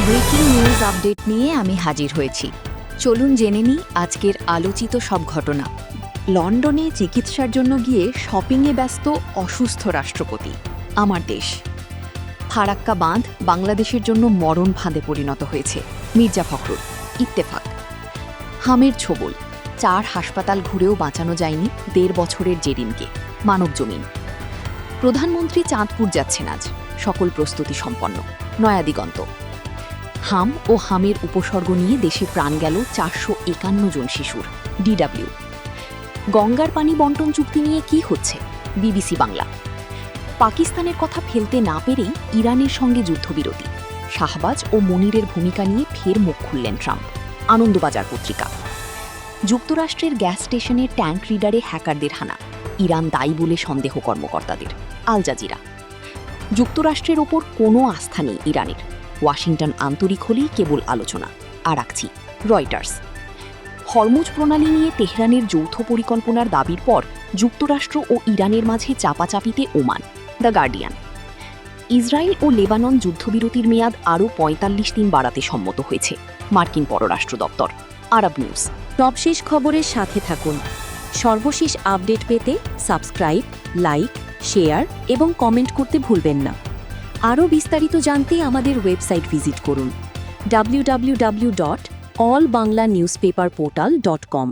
Breaking news update নিয়ে আমি হাজির হয়েছি। চলুন জেনে নিই আজকের আলোচিত সব ঘটনা। লন্ডনে চিকিৎসার জন্য গিয়ে শপিংয়ে ব্যস্ত অসুস্থ রাষ্ট্রপতি। আমার দেশ। ফারাক্কা বাঁধ বাংলাদেশের জন্য মরণ ফাঁদে পরিণত হয়েছে। মির্জা ফখরুল। ইত্তেফাক। হামের ছোবল। 4 হাসপাতাল ঘুরেও বাঁচানো যায়নি 1.5 বছরের জেরিনকে। মানব জমিন। প্রধানমন্ত্রী চাঁদপুর যাচ্ছেন আজ। সকল প্রস্তুতি সম্পন্ন। নয়া দিগন্ত। হাম ও হামের উপসর্গ নিয়ে দেশে প্রাণ গেল 451 জন শিশুর। ডিডব্লিউ। গঙ্গার পানি বন্টন চুক্তি নিয়ে কি হচ্ছে? বিবিসি বাংলা। পাকিস্তানের কথা ফেলতে না পেরেই ইরানের সঙ্গে যুদ্ধবিরতি। শাহবাজ ও মনিরের ভূমিকা নিয়ে ফের মুখ খুললেন ট্রাম্প। আনন্দবাজার পত্রিকা। যুক্তরাষ্ট্রের গ্যাস স্টেশনের ট্যাঙ্ক রিডারে হ্যাকারদের হানা। ইরান দায়ী বলে সন্দেহ কর্মকর্তাদের। Al Jazeera. যুক্তরাষ্ট্রের ওপর কোনো আস্থা নেই ইরানের। ওয়াশিংটন আন্তরিক হলেই কেবল আলোচনা। আরাকচি। রয়টার্স। হরমুজ প্রণালী নিয়ে তেহরানের যৌথ পরিকল্পনার দাবির পর যুক্তরাষ্ট্র ও ইরানের মাঝে চাপাচাপিতে ওমান। The Guardian. ইসরায়েল ও লেবানন যুদ্ধবিরতির মেয়াদ আরও ৪৫ দিন বাড়াতে সম্মত হয়েছে। মার্কিন পররাষ্ট্র দপ্তর। আরব নিউজ। সবশেষ খবরের সাথে থাকুন। সর্বশেষ আপডেট পেতে সাবস্ক্রাইব, লাইক, শেয়ার এবং কমেন্ট করতে ভুলবেন না। আরও বিস্তারিত জানতে আমাদের ওয়েবসাইট ভিজিট করুন www.allbanglanewspaperportal.com।